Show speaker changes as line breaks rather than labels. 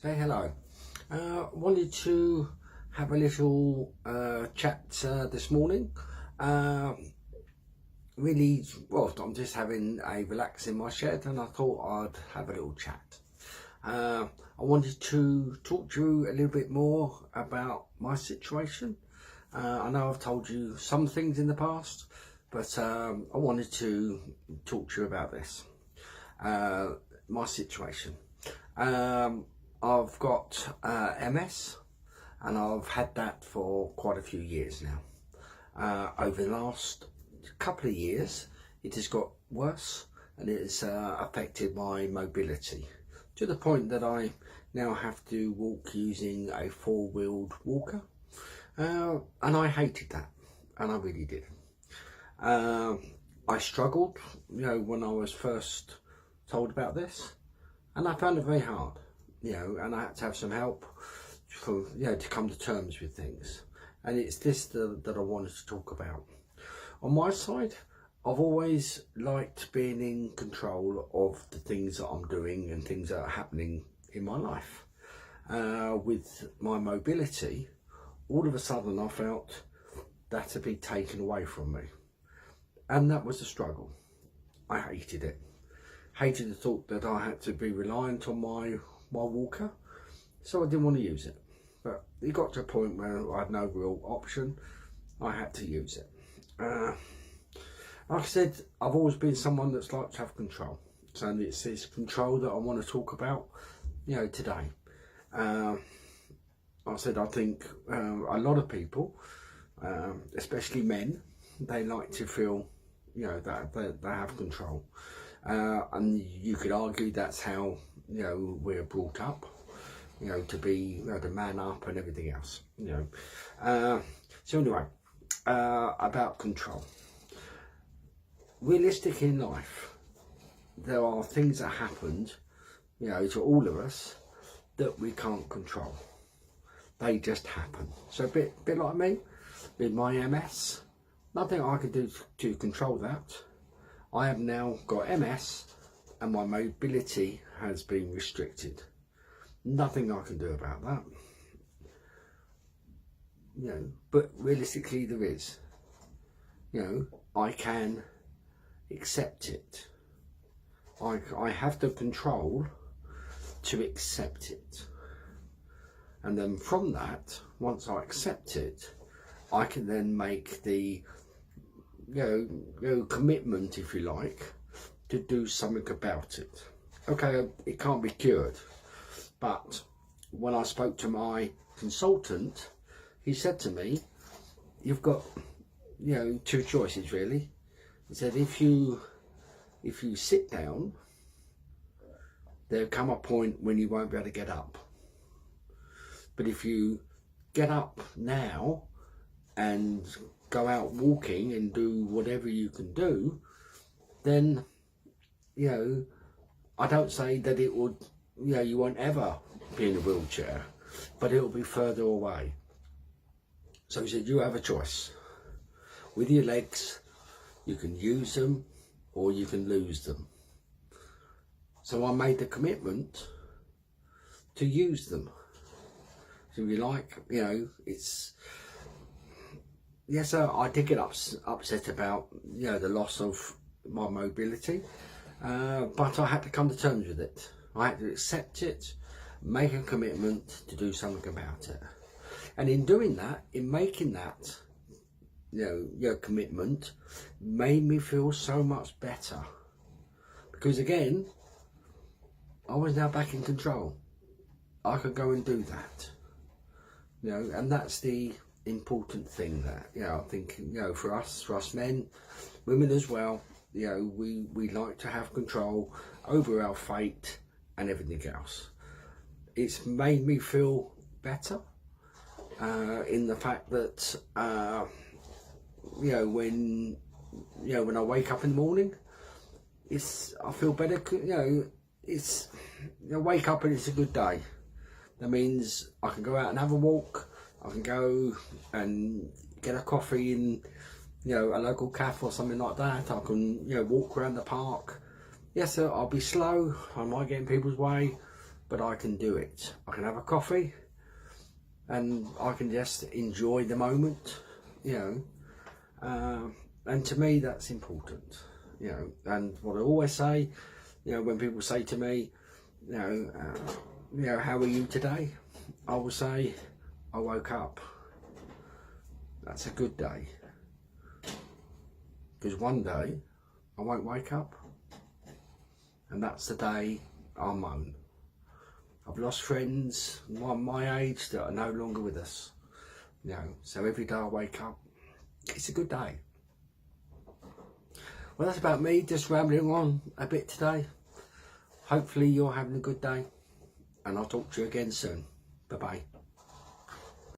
Say hello. Wanted to have a little chat this morning. Really, well, I'm just having a relax in my shed and I thought I'd have a little chat. I wanted to talk to you a little bit more about my situation. I know I've told you some things in the past, but I wanted to talk to you about this. My situation. I've got MS and I've had that for quite a few years now. Over the last couple of years it has got worse and it has affected my mobility to the point that I now have to walk using a four-wheeled walker, and I hated that, and I really did. I struggled, when I was first told about this, and I found it very hard, and I had to have some help for, to come to terms with things. And it's this that I wanted to talk about. On my side, I've always liked being in control of the things that I'm doing and things that are happening in my life. With my mobility, all of a sudden I felt that to be taken away from me. And that was a struggle. I hated it. Hated the thought that I had to be reliant on my walker, so I didn't want to use it. But it got to a point where I had no real option. I had to use it. Like I said, I've always been someone that's liked to have control. So it's this control that I want to talk about, today. Like I said, I think a lot of people, especially men, they like to feel, that they have control. And you could argue that's how, we're brought up, to be, to man up and everything else, So anyway, about control. Realistic in life, there are things that happened, to all of us that we can't control. They just happen. So a bit like me, with my MS, nothing I can do to control that. I have now got MS and my mobility has been restricted. Nothing I can do about that. But realistically there is. I can accept it. I have the control to accept it. And then from that, once I accept it, I can then make the commitment, if you like, to do something about it. Okay, it can't be cured, but when I spoke to my consultant, he said to me, you've got two choices really. He said if you sit down, there'll come a point when you won't be able to get up, but if you get up now and go out walking and do whatever you can do, then I don't say that it would, you won't ever be in a wheelchair, but it'll be further away. So he said, you have a choice. With your legs, you can use them or you can lose them. So I made the commitment to use them. So if you like, it's, yes, I did get upset about, the loss of my mobility, but I had to come to terms with it. I had to accept it, make a commitment to do something about it. And in doing that, in making that, your commitment, made me feel so much better. Because again, I was now back in control. I could go and do that. And that's the important thing that, I think, for us men, women as well, we like to have control over our fate and everything else. It's made me feel better in the fact that when I wake up in the morning, I feel better. I wake up and it's a good day. That means I can go out and have a walk. I can go and get a coffee in a local cafe or something like that. I can walk around the park. Yes, sir, I'll be slow. I might get in people's way, but I can do it. I can have a coffee and I can just enjoy the moment, you know, and to me that's important, you know. And what I always say, you know, when people say to me, you know, how are you today? I will say, I woke up. That's a good day. Because one day I won't wake up, and that's the day I moan. I've lost friends my age that are no longer with us, you know. So every day I wake up, it's a good day. Well, that's about me, just rambling on a bit today. Hopefully you're having a good day, and I'll talk to you again soon. Bye bye.